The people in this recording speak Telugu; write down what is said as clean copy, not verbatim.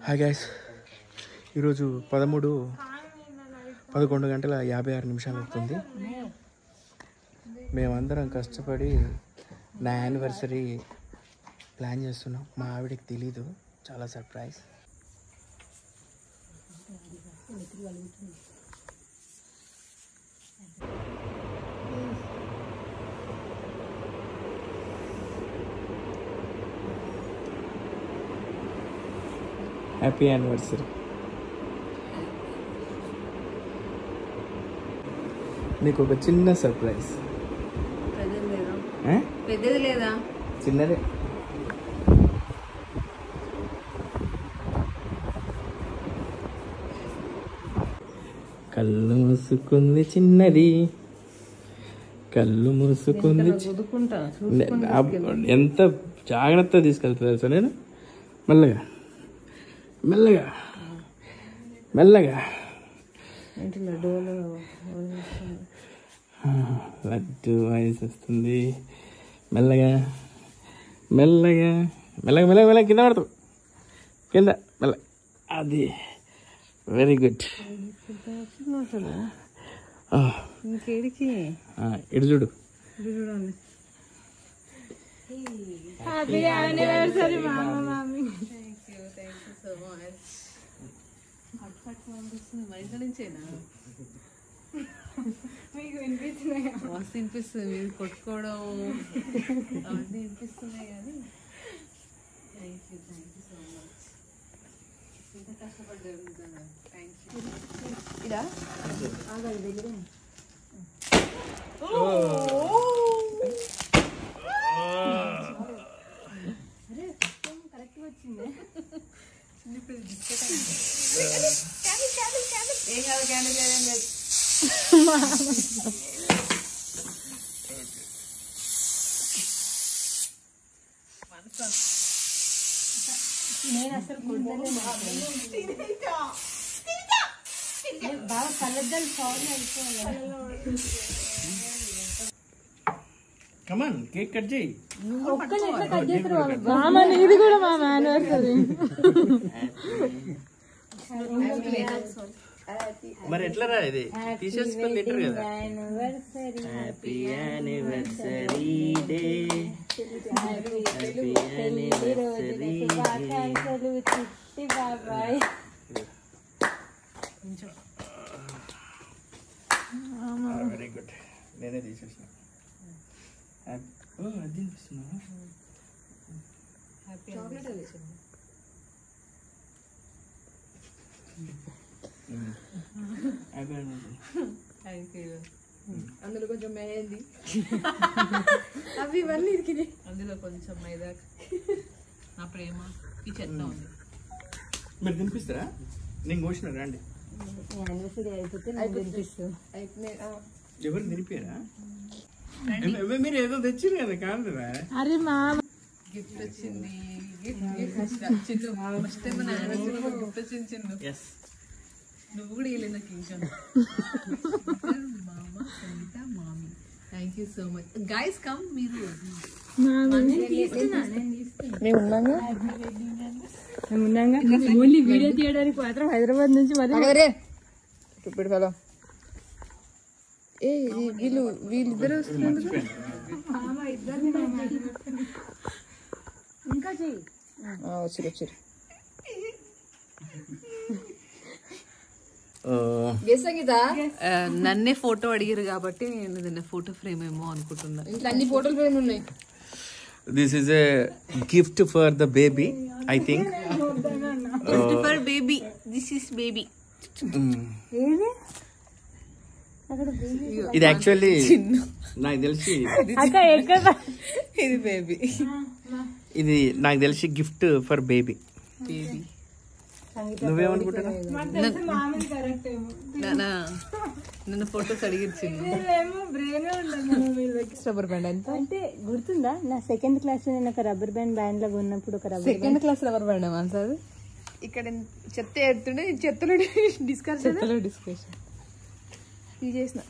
హాయ్ గైస్, ఈరోజు 11:56 అవుతుంది. మేమందరం కష్టపడి నా యానివర్సరీ ప్లాన్ చేస్తున్నాం. మా ఆవిడకి తెలీదు, చాలా సర్ప్రైజ్. Happy anniversary. నీకు ఒక చిన్న సర్ప్రైజ్. పెద్దది లేదా? చిన్నదే. కళ్ళు మూసుకుంది చిన్నది, కళ్ళు మూసుకుంది. ఎంత జాగ్రత్తగా తీసుకెళ్తుంది తెలుసా? నేను మెల్లగా మెల్లగా మెల్లగా లడ్డు వాయిస్ వస్తుంది. మెల్లగా మెల్లగా మెల్లగా మెల్లగా మెల్లగా కింద పడతావు, కింద మెల్ల. అది వెరీ గుడ్. ఇటు చూడు. హ్యాపీ యానివర్సరీ మామా. మీకు వినిపిస్తున్నాయి? మస్తు వినిపిస్తుంది. మీరు కొట్టుకోవడం అవన్నీ వినిపిస్తున్నాయి. కానీ థ్యాంక్ యూ సో మచ్. ఇంత కష్టపడ్డారు నిజంగా. Thank you. ఇదా దగ్గర కరెక్ట్ వచ్చింది. ఏం కాదు, క్యాండిల్ లేదేం లేదు. నేను అసలు బాగా కలద్దాలు సారీ అయిపోయాను. కమాన్, కేక్ కట్ చేయి. ఇది కూడా మా యానివర్సరీ. మరి ఎట్లా రా ఇది తీసేసుకొని లెటర్ కదా. Happy anniversary day, happy anniversary బాబాయ్. Very good. నేనే తీసేసిన. అది అనిపిస్తున్నా. అందులో కొంచెం మెహందీ, అవి ఇవన్నీ ఇరికినాయి. అందులో కొంచెం మైదా, నా ప్రేమ ఈ చెత్త ఉంది. మీరు తినిపిస్తారా? నేను కోసిన రండి. యానివర్సరీ అయిపోతే ఎవరు తినిపారా? మీరు ఏదో తెచ్చిరు కదా. కాదురా, అరే మా గిఫ్ట్ వచ్చింది. గిఫ్ట్ వచ్చింది. నువ్వు కూడా వెళ్ళి నాకు ఇంకా మామ సంగీత మామీ. Thank you so much guys. Come, మీరు ఓన్లీ వీడియో తీయడానికి మాత్రం హైదరాబాద్ నుంచి మరి వీళ్ళిద్దరు వస్తున్నారు. ఇంకా చెయ్యి. వచ్చారు. నన్నే ఫోటో అడిగారు కాబట్టి నేను ఫోటో ఫ్రేమ్ ఏమో అనుకుంటున్నా. ఇంట్లో అన్ని ఫోటో ఫ్రేమ్ ఉన్నాయి. This is a gift for the baby, I think. Gift for baby. This is baby. ఇది యాక్చువల్లీ నాకు తెలిసి ఇది బేబీ. ఇది నాకు తెలిసి గిఫ్ట్ ఫర్ బేబీ. నువ్వేమనుకుంటున్నా? నన్ను ఫోటోస్ అడిగించింది. రబ్బర్ బ్యాండ్ ఎంత అంటే గుర్తుందా? నా సెకండ్ క్లాస్ లో నేను ఒక రబ్బర్ బ్యాండ్ బ్యాండ్ లాగా ఉన్నప్పుడు ఒక second class rubber band sir. ఇక్కడ చెత్త ఎత్తుండే చెత్తలో డిస్కషన్ తీసేసిన.